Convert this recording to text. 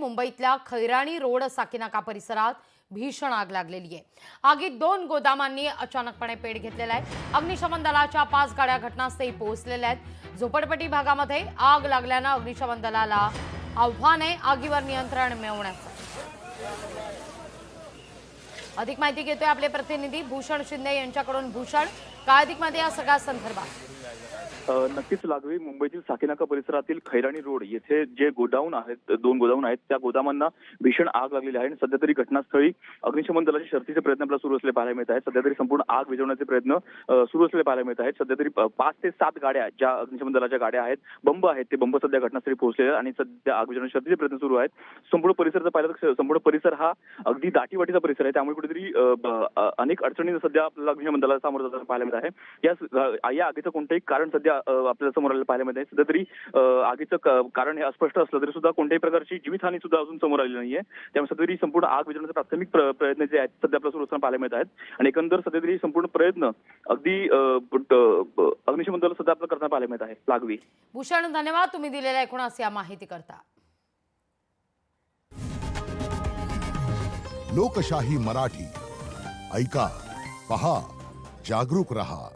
मुंबईतल्या खैराणी रोड साकीनाका परिसरात भीषण आग लागलेली आहे। आगीत 2 गोदामांनी अचानकपणे पेट घेतलेला आहे। अग्निशमन दलाच्या 5 गाड्या घटनास्थळी पोहोचलेल्या आहेत। झोपडपट्टी भागामध्ये आग लागल्याने अग्निशमन दलाला आव्हान आहे आगीवर नियंत्रण मिळवण्याचं। अधिक माहिती घेतोय आपले प्रतिनिधी भूषण शिंदे यांच्याकडून। भूषण, काय अधिक माहिती या सगळ्या संदर्भात? नक्कीच लागवी मुंबईतील साकीनाका परिसरातील खैराणी रोड येथे जे गोडाऊन आहेत, 2 गोडाऊन आहेत, त्या गोदामांना भीषण आग लागलेली आहे आणि सध्या तरी घटनास्थळी अग्निशमन दलाचे शर्थीचे प्रयत्न आपल्याला सुरू असलेले पाहायला मिळत आहेत। सध्या तरी संपूर्ण आग विझवण्याचे प्रयत्न सुरू असलेले पाहायला मिळत आहेत। सध्या तरी 5 ते 7 गाड्या ज्या अग्निशमन दलाच्या गाड्या आहेत, बंब आहेत, ते बंब सध्या घटनास्थळी पोहोचलेले आणि सध्या आग विझवण्याचे शर्थीचे प्रयत्न सुरू आहेत। संपूर्ण परिसराचा पाहिलं तर संपूर्ण परिसर हा अगदी दाटीवाटीचा परिसर आहे, त्यामुळे कुठेतरी अनेक अडचणींना सध्या आपल्याला अग्निशमन दलाला सामोरं जाताना पाहायला मिळत आहे। या आगीचं कोणतंही कारण सध्या आपल्याला समोर आलेलं पाहायला मिळत आहे। सध्या तरी आगीचं कारण हे अस्पष्ट असलं तरी सुद्धा कोणत्याही प्रकारची जीवितहानी सुद्धा अजून समोर आलेली नाहीये। त्यामुळे सध्या तरी संपूर्ण आग विझवण्याचे प्राथमिक प्रयत्न जे आहेत सध्या आपल्याला सुरू असताना पाहायला मिळत आहेत आणि एकंदर सध्या तरी संपूर्ण प्रयत्न अगदी अग्निशमन दल सध्या आपल्याला करताना पाहायला मिळत आहे। लागवी भूषण, धन्यवाद तुम्ही दिलेल्या एकूणच या माहिती करता। लोकशाही मराठी ऐका, पहा, जागरूक रहा।